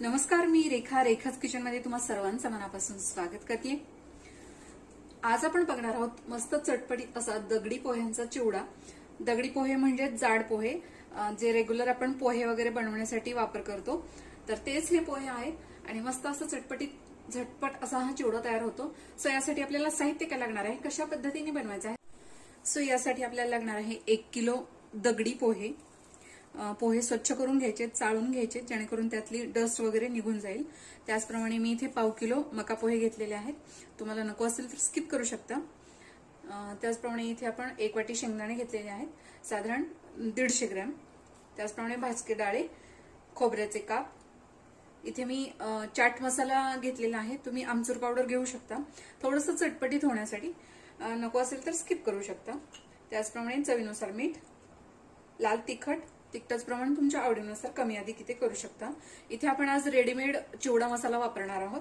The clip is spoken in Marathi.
नमस्कार, मी रेखाच किचन मध्ये तुम्हा सर्वांचं मनापासून स्वागत करते। आज आपण बघणार आहोत मस्त चटपटीत असा दगडी पोह्यांचा चिवडा। दगडी पोहे म्हणजे जाड पोहे, जे रेग्युलर आपण पोहे वगैरे बनवण्यासाठी वापर करतो, तर तेच हे पोहे आहेत आणि मस्त असं चटपटीत झटपट असा हा चिवडा तयार होतो। सो यासाठी आपल्याला साहित्य काय लागणार आहे, कशा पद्धतीने बनवायचं आहे। सो यासाठी आपल्याला लागणार आहे 1 किलो दगडी पोहे। पोहे स्वच्छ करून घ्यायचे, चाळून घ्यायचे, जेणेकरून त्यातली डस्ट वगैरे निघून जाईल। त्याचप्रमाणे मी इथे पाव किलो मका पोहे घेतलेले आहेत, तुम्हाला नको असेल तर स्किप करू शकता। त्याचप्रमाणे इथे आपण 1 वाटी शेंगदाणे घेतलेले आहेत, साधारण 150 ग्रॅम। त्याचप्रमाणे भाजके डाळे, खोबऱ्याचे काप, इथे मी चाट मसाला घेतलेला आहे, तुम्ही आमचूर पावडर घेऊ शकता थोडंसं चटपटीत होण्यासाठी, नको असेल तर स्किप करू शकता। त्याचप्रमाणे चवीनुसार मीठ, लाल तिखट, तिखटाचं प्रमाण तुमच्या आवडीनुसार कमी अधिक इथे करू शकता। इथे आपण आज रेडीमेड चिवडा मसाला वापरणार आहोत,